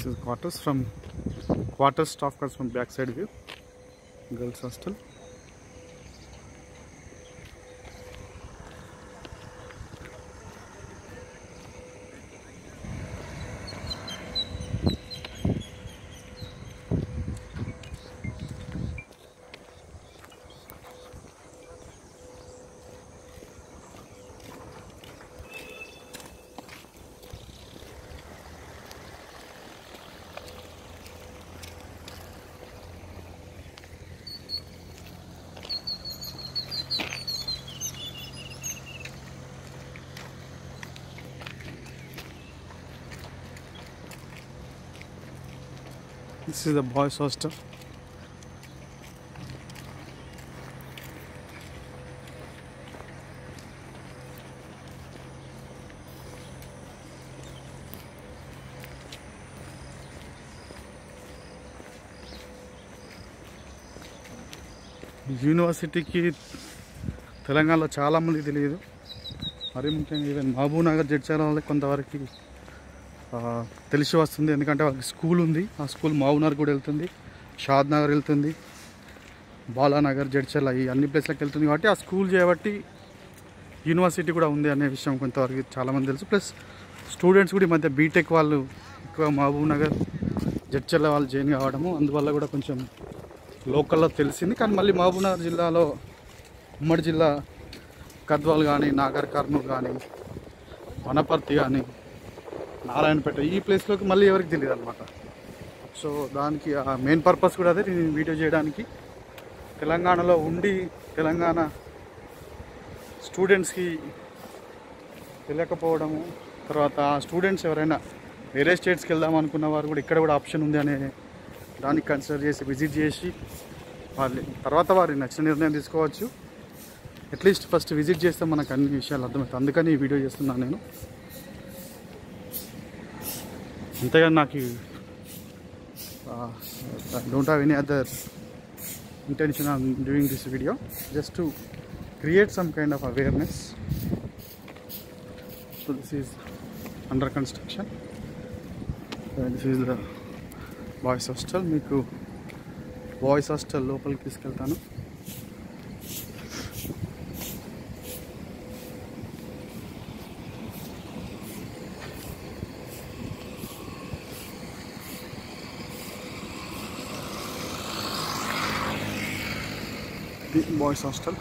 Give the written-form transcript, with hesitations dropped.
This is quarters staff quarters from backside view. Girls hostel. This is the boys hostel. యూనివర్సిటీకి తెలంగాణలో చాలామందికి తెలియదు. మరీ ముఖ్యంగా ఈవెన్ మహబూబ్ నగర్ జడ్చర్ల వాళ్ళకి కొంతవరకు తెలిసి వస్తుంది. ఎందుకంటే వాళ్ళకి స్కూల్ ఉంది. ఆ స్కూల్ మహబూబ్ నగర్ కూడా వెళ్తుంది, షాద్ నగర్ వెళ్తుంది, బాలానగర్, జడ్చర్ల ఈ అన్ని ప్లేస్లకు వెళ్తుంది. కాబట్టి ఆ స్కూల్ చేయబట్టి యూనివర్సిటీ కూడా ఉంది అనే విషయం కొంతవరకు చాలామంది తెలుసు. ప్లస్ స్టూడెంట్స్ కూడా ఈ మధ్య బీటెక్ వాళ్ళు ఎక్కువ మహబూబ్ నగర్, జడ్చర్ల వాళ్ళు జాయిన్ కావడము, అందువల్ల కూడా కొంచెం లోకల్లో తెలిసింది. కానీ మళ్ళీ మహబూబ్ నగర్ జిల్లాలో ఉమ్మడి జిల్లా గద్వాల్ కానీ, నాగర్ కర్నూలు కానీ, వనపర్తి కానీ, నారాయణపేట ఈ ప్లేస్లోకి మళ్ళీ ఎవరికి తెలియదు అనమాట. సో దానికి మెయిన్ పర్పస్ కూడా అదే, నేను వీడియో చేయడానికి. తెలంగాణలో ఉండి తెలంగాణ స్టూడెంట్స్కి తెలియకపోవడము, తర్వాత స్టూడెంట్స్ ఎవరైనా వేరే స్టేట్స్కి వెళ్దాం అనుకున్న వారు కూడా ఇక్కడ కూడా ఆప్షన్ ఉంది అనే దానికి కన్సిడర్ చేసి విజిట్ చేసి తర్వాత వారి నచ్చిన నిర్ణయం తీసుకోవచ్చు. అట్లీస్ట్ ఫస్ట్ విజిట్ చేస్తే మనకు అన్ని విషయాలు అర్థమవుతాయి. అందుకని ఈ వీడియో చేస్తున్నాను నేను. అంతేగాని నాకు don't have any other intention on doing this video, just to create some kind of awareness. So this is under construction and this is the boys hostel. Meeku boys hostel lopaliki తీసుకెళ్తాను. The boys hostel.